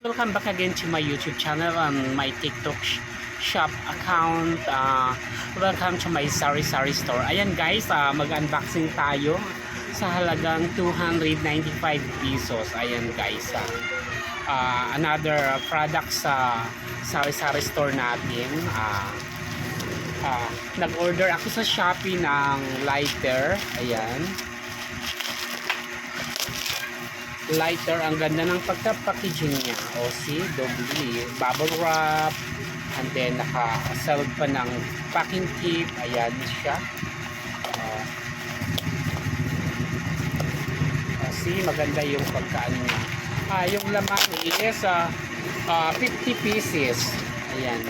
Welcome back again to my YouTube channel and my TikTok shop account. Welcome to my Sari Sari store. Ayan guys, mag-unboxing tayo sa halagang 295 pesos. Ayan guys, another product sa Sari Sari store natin. Nag-order ako sa Shopee ng lighter. Ayan. Lighter, ang ganda ng pagka-packaging niya. O see, doubly bubble wrap, and then naka-sold pa ng packing tape. Ayan siya. See, maganda yung pagkaan niya. Yung laman is 50 pieces. Ayan.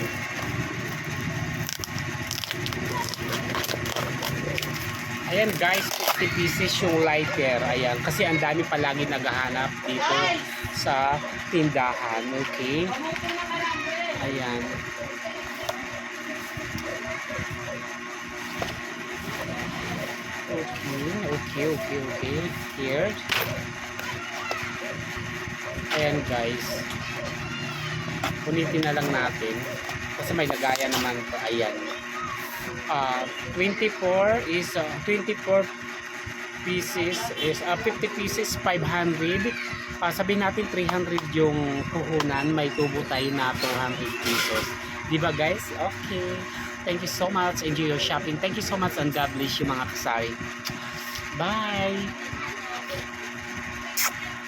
Ayan guys, 50 pieces yung lighter. Ayan, kasi ang dami palagi naghahanap dito sa tindahan. Okay. Ayan. Okay. Here. Ayan guys. Punitin na lang natin. Kasi may lagayan naman to. Ayan. 24 pieces is 50 pieces 500. Sabihin natin 300 yung puhunan, may tubo tayo na 200 pesos. Diba guys? Okay. Thank you so much. Enjoy your shopping. Thank you so much and God bless you mga kasari. Bye.